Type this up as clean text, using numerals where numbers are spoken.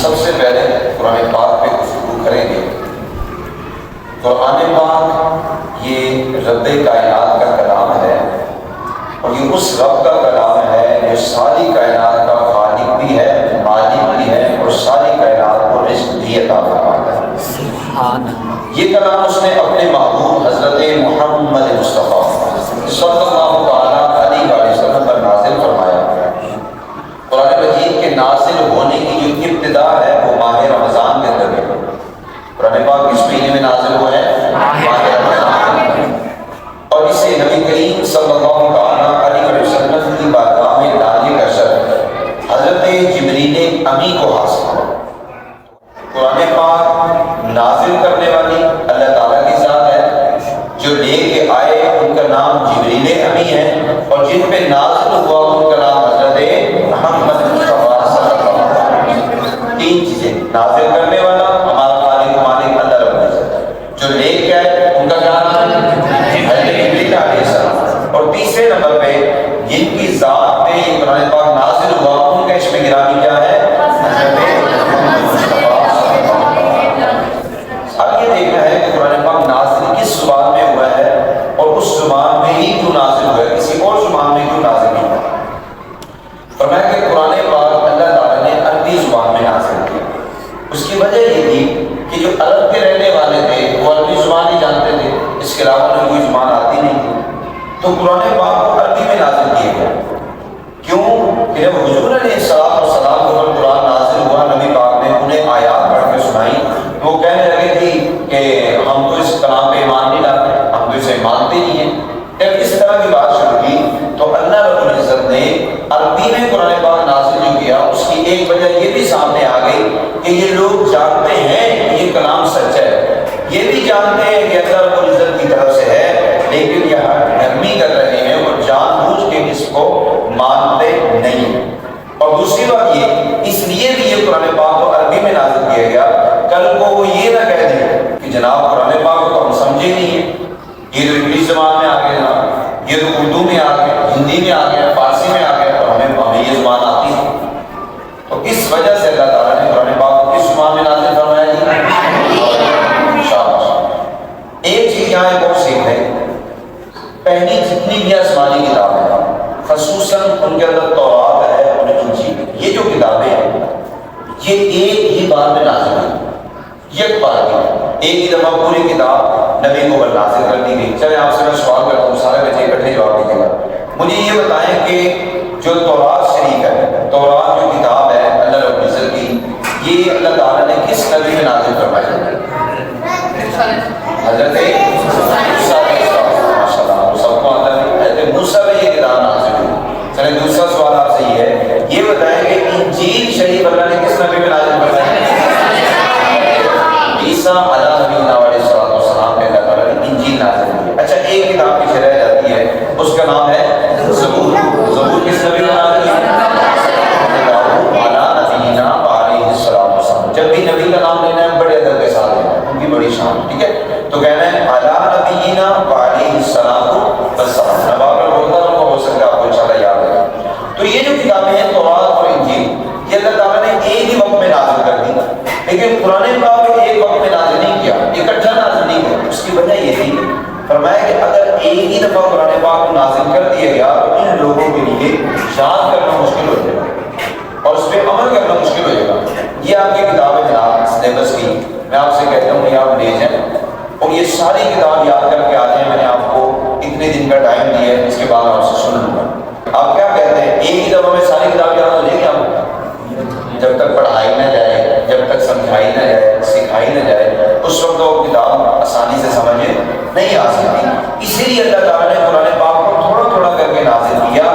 سب سے پہلے قرآن پاک پہ گفتگو کریں گے۔ قرآن پاک یہ رب کائنات کا کلام ہے، اور یہ اس رب کا کلام ہے جو ساری کائنات کا خالق بھی ہے، مالک بھی ہے، اور ساری کائنات کو رزق بھی عطا فرماتا ہے۔ یہ کلام اس نے اپنے محبوب حضرت محمد مصطفیٰ صلی اللہ علیہ وسلم پر نازل فرمایا۔ قرآن مجید کے نازل ہونے کی جو ابتدا ہے وہ ماہ رمضان کے اندر ہے۔ قرآن پاک کس مہینے میں نازل ہوا ہے؟ ماہ رمضان۔ اور اسے نبی کریم صلی اللہ علیہ وسلم کی بارگاہ میں لانے کا شرف حضرت جبریل امی کو حاصل ہوا۔ قرآن پاک نازل کرنے والی اللہ تعالیٰ کی ذات ہے، جو لے کے آئے ان کا نام جبریل امی ہے، اور جن پہ نازل ہوا ان کا نام حضرت محمد مصطفیٰ صلی اللہ علیہ وسلم۔ تین چیزیں، نازل کرنے والا ہمارا خالق مالک اللہ رب العزت، جو لے کے آئے ان کا کیا نام ہے؟ حضرت جبریل علیہ السلام، اور تیسرے نمبر پہ جن کی ذات پہ یہ قرآن پاک نازل ہوا ان کا اسم گرامی کیا ہے؟ حضرت محمد مصطفیٰ۔ اب یہ دیکھنا ہے کہ قرآن پاک نازل کس زبان میں ہوا ہے، اور اس زبان میں ہی کیوں نازل ہوا ہے، کسی اور زبان میں کیوں نازل نہیں ہوا۔ فرمایا کہ قرآن پاک اللہ تعالیٰ نے عربی زبان میں نازل کیا۔ اس کی وجہ یہ تھی کہ جو عرب کے رہنے والے تھے وہ عربی زبان ہی جانتے تھے، اس کے علاوہ انہیں کوئی زبان آتی نہیں تھی، تو قرآن پاک کو عربی میں نازل کیا گیا۔ کیوں کہ جب حضور علیہ السلام کے اوپر قرآن نازل ہوا، نبی پاک نے انہیں آیات پڑھ کے سنائی، تو وہ کہنے لگے تھی کہ ہم تو اس کلام پہ ایمان نہیں لاتے، ہم تو اسے مانتے نہیں ہیں۔ جب اس طرح کی بات شروع کی تو اللہ رب العزت نے عربی میں قرآن پاک نازل جو کیا، اس کی ایک وجہ یہ بھی سامنے آ گئی کہ یہ لوگ جانتے ہیں یہ کلام سچ ہے، یہ بھی جانتے ہیں کہ اللہ رب العزت کی طرف سے ہے، لیکن یہ نرمی کر رہے ہیں اور جان بوجھ کے اس کو مانتے نہیں۔ اور دوسری بات یہ، اس لیے بھی یہ قرآن پاک کو عربی میں نازل کیا گیا، کل کو وہ یہ نہ کہہ دیں کہ جناب قرآن پاک کو ہم سمجھے نہیں ہیں، یہ تو انگلش زبان میں آ گیا، یہ تو اردو میں آ گیا، ہندی میں آ گیا، فارسی میں آ گیا، اور ہمیں یہ زبان آتی ہے۔ تو اس وجہ سے اللہ تعالیٰ نے قرآن پاک کو کس زبان میں نازل فرمایا جی؟ شاباش۔ ایک چیز یہاں ایک اور سیکھ ہے، پہلی جتنی بھی آسمانی کتابیں ہیں، خصوصاً ان کے اندر تورات ہے اور انجیل، یہ جو کتابیں ہیں یہ ایک ہی بار میں نازل ہوئی، ایک بار کی ایک ہی دفعہ پوری کتاب نبی کو نازل کر دی گئی۔ چلے آپ سے میں سوال کرتا ہوں، سارے بچے اکٹھے جواب دیجیے گا۔ مجھے یہ بتائیں کہ جو تورات شریف ہے، تورات جو کتاب ہے اللہ رب العزت کی، یہ اللہ تعالیٰ نے کس نبی میں نازل فرمائی؟ حضرت سب کو آتا ہے، حضرت موسیٰ میں یہ کتاب نازل ہوئی۔ چلے دوسرا سوال آپ سے یہ ہے، یہ بتائیں کہ انجیل شریف اللہ نے کس نبی میں نازل فرمائی؟ عیسیٰ علیہ السلام پہ اللہ تعالیٰ نے انجیل نازل کی۔ اچھا، ایک کتاب کی شرح جاتی ہے، اس کا نام ہے زبور۔ زبور کس نبی میں نازل کی؟ جب بھی نبی کا نام لینا ہے بڑے ادب کے ساتھ لینا ہے، ان کی بڑی شان، ٹھیک ہے؟ تو کہنا ہے علیٰ نبینا وعلیہ السلام والسلام۔ جب آپ نے بولتا تو ہو سکتا ہے آپ کو انشاءاللہ یاد ہے۔ تو یہ جو کتابیں ہیں تورات اور انجیل، یہ اللہ تعالیٰ نے ایک ہی وقت میں نازل کر دی، لیکن قرآن پاک میں ایک وقت میں نازل نہیں کیا، اکٹھا نازل نہیں کیا۔ اس کی وجہ یہ تھی، فرمایا کہ اگر ایک ہی دفعہ قرآن پاک کو نازل کر دیا گیا تو ان لوگوں کے لیے یاد کرنا مشکل ہو جائے گا اور اس پہ عمل کرنا مشکل ہو جائے گا۔ یہ آپ کی کتاب ہے جناب سلیبس کی، میں آپ سے کہتا ہوں کہ آپ لے جائیں اور یہ ساری کتاب یاد کر کے آ جائیں۔ میں نے آپ کو اتنے دن کا ٹائم دیا ہے، اس کے بعد آپ سے سن لوں گا۔ آپ کیا کہتے ہیں، ایک ہی دفعہ میں ساری کتاب یاد ہو جائے گی آپ کو؟ جب تک پڑھائی نہ جائے، جب تک سمجھائی نہ جائے، سکھائی نہ جائے، اس وقت وہ کتاب آسانی سے سمجھ نہیں آ سکتی۔ اسی لیے اللہ تعالیٰ نے قرآن پاک کو تھوڑا تھوڑا کر کے نازل کیا